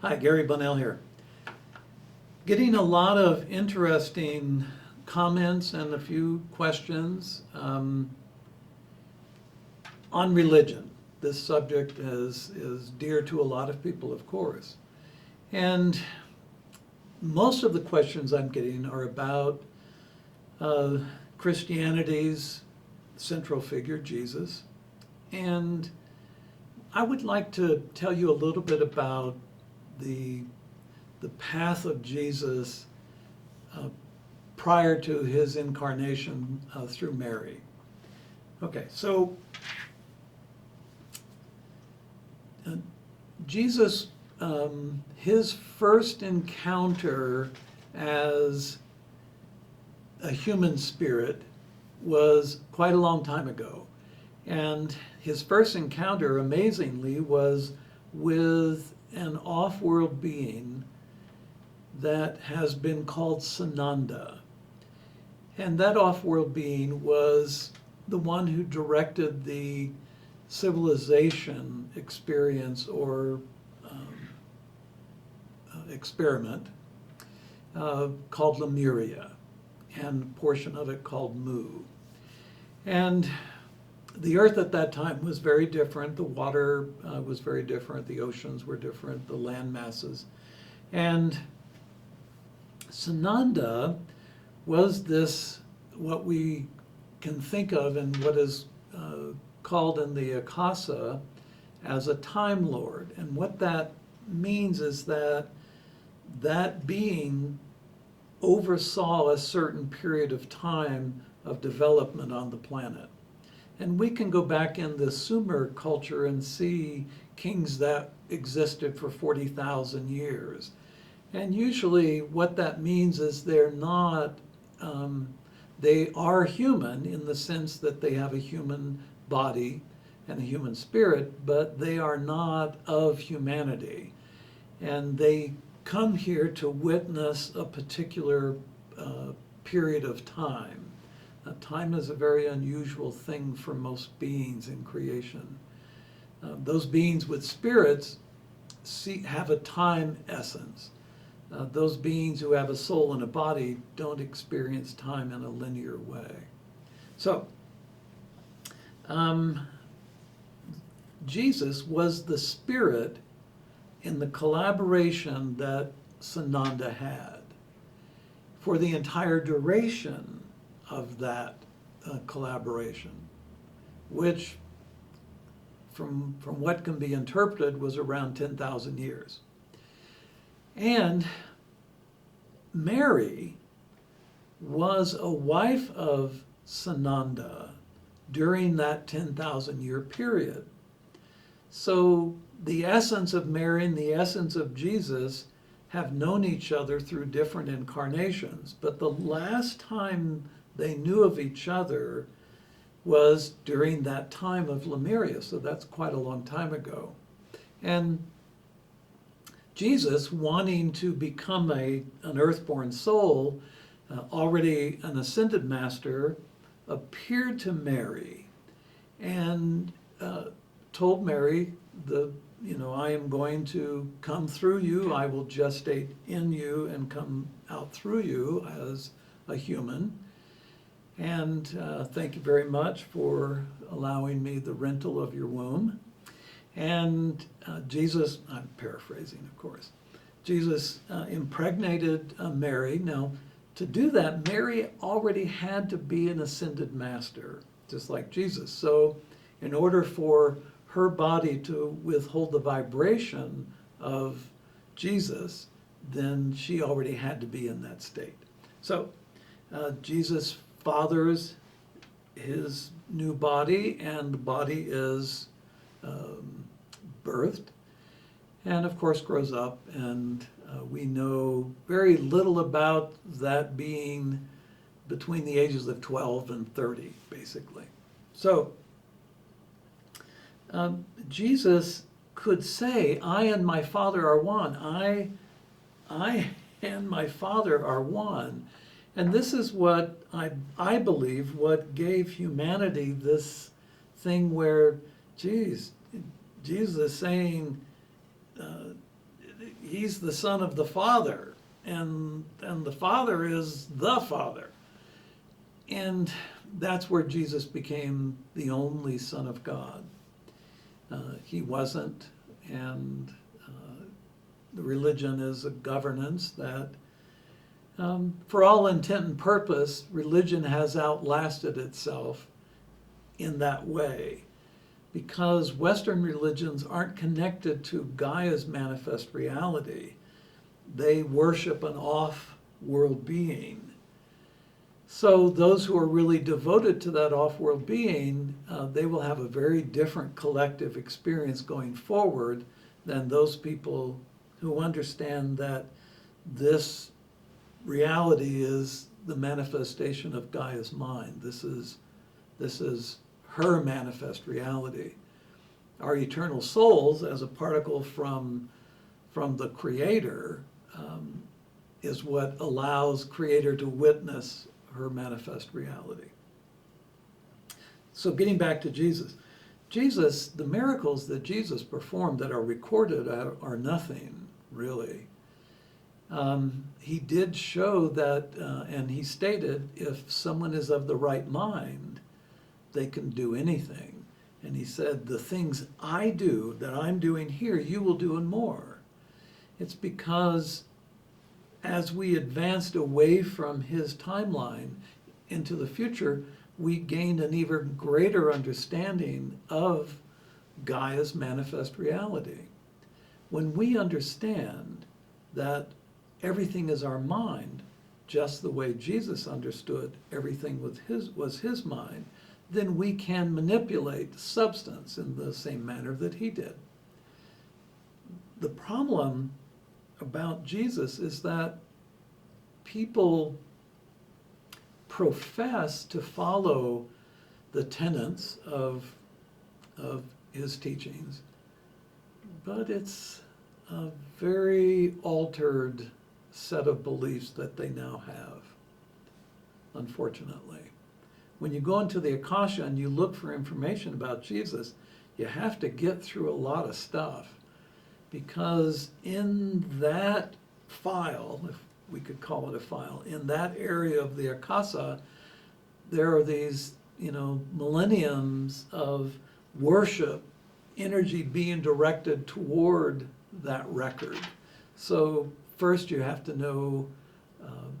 Hi, Gary Bonnell here. Getting a lot of interesting comments and a few questions on religion. This subject is dear to a lot of people, of course. And most of the questions I'm getting are about Christianity's central figure, Jesus. And I would like to tell you a little bit about the path of Jesus prior to his incarnation through Mary. Okay, so Jesus, his first encounter as a human spirit was quite a long time ago. And his first encounter, amazingly, was with an off-world being that has been called Sananda. And that off-world being was the one who directed the civilization experience or experiment called Lemuria, and a portion of it called Mu. And the earth at that time was very different. The water was very different. The oceans were different, the land masses. And Sananda was this, what we can think of in what is called in the Akasa as a Time Lord. And what that means is that that being oversaw a certain period of time of development on the planet. And we can go back in the Sumer culture and see kings that existed for 40,000 years. And usually what that means is they're not, they are human in the sense that they have a human body and a human spirit, but they are not of humanity. And they come here to witness a particular period of time. Time is a very unusual thing for most beings in creation. Those beings with spirits have a time essence. Those beings who have a soul and a body don't experience time in a linear way. So, Jesus was the spirit in the collaboration that Sananda had for the entire duration of that collaboration, which from what can be interpreted was around 10,000 years. And Mary was a wife of Sananda during that 10,000 year period. So the essence of Mary and the essence of Jesus have known each other through different incarnations, but the last time they knew of each other was during that time of Lemuria, so that's quite a long time ago. And Jesus, wanting to become an earthborn soul, already an ascended master, appeared to Mary and told Mary, I am going to come through you, I will gestate in you and come out through you as a human. And thank you very much for allowing me the rental of your womb. And Jesus, I'm paraphrasing, of course, Jesus impregnated Mary. Now, to do that, Mary already had to be an ascended master, just like Jesus. So in order for her body to withhold the vibration of Jesus, then she already had to be in that state. So Jesus fathers his new body, and the body is birthed, and of course grows up, and we know very little about that being between the ages of 12 and 30, basically. So Jesus could say, I and my Father are one. I and my Father are one. And this is what I believe what gave humanity this thing where, Jesus is saying, he's the Son of the Father, and the Father is the Father. And that's where Jesus became the only Son of God. He wasn't, and the religion is a governance that, for all intent and purpose, religion has outlasted itself in that way, because Western religions aren't connected to Gaia's manifest reality. They worship an off-world being. So those who are really devoted to that off-world being, they will have a very different collective experience going forward than those people who understand that this reality is the manifestation of Gaia's mind. This is her manifest reality. Our eternal souls, as a particle from the Creator, is what allows Creator to witness her manifest reality. So getting back to Jesus. Jesus, the miracles that Jesus performed that are recorded are nothing, really. He did show that, and he stated, if someone is of the right mind, they can do anything. And he said, the things I do, that I'm doing here, you will do and more. It's because as we advanced away from his timeline into the future, we gained an even greater understanding of Gaia's manifest reality. When we understand that everything is our mind, just the way Jesus understood everything was his mind, then we can manipulate substance in the same manner that he did. The problem about Jesus is that people profess to follow the tenets of his teachings, but it's a very altered set of beliefs that they now have, unfortunately. When you go into the Akasha and you look for information about Jesus, you have to get through a lot of stuff, because in that file, if we could call it a file, in that area of the Akasha, there are these, millenniums of worship, energy being directed toward that record. So first you have to know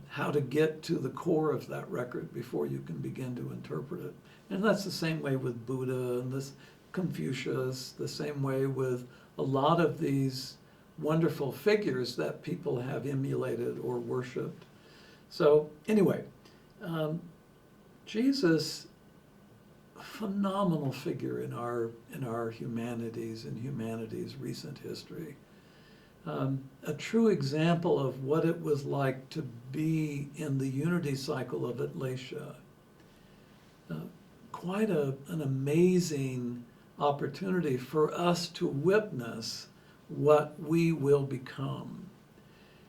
how to get to the core of that record before you can begin to interpret it. And that's the same way with Buddha and this Confucius, the same way with a lot of these wonderful figures that people have emulated or worshipped. So anyway, Jesus, a phenomenal figure in our humanities and humanity's recent history. A true example of what it was like to be in the unity cycle of Atlasia. Quite an amazing opportunity for us to witness what we will become.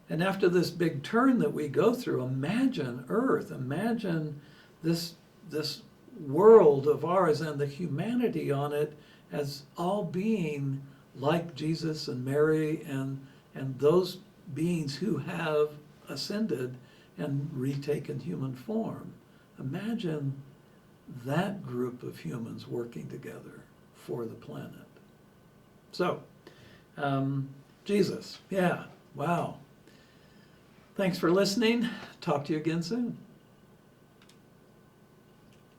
And after this big turn that we go through, imagine Earth, imagine this world of ours and the humanity on it as all being like Jesus and Mary and those beings who have ascended and retaken human form. Imagine that group of humans working together for the planet. So, Jesus, yeah, wow. Thanks for listening. Talk to you again soon.